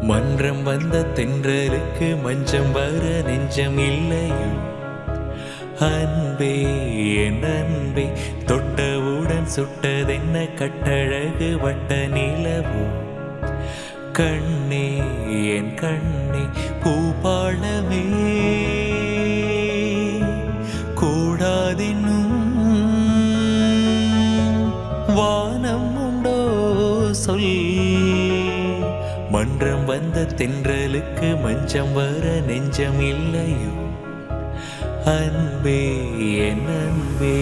மன்றம் வந்த தென்றலுக்கு மஞ்சம் வர நெஞ்சம் இல்லையோ அன்பே என் அன்பே தொட்டவுடன் சுட்டதென்ன கட்டழகு வட்ட நிலவோ கண்ணே என் கண்ணே பூபாளமே கூடாதினும் வானம் உண்டோ சொல் மன்றம் வந்த தென்றலுக்கு மஞ்சம் வர நெஞ்சம் இல்லையோ அன்பே என் அன்பே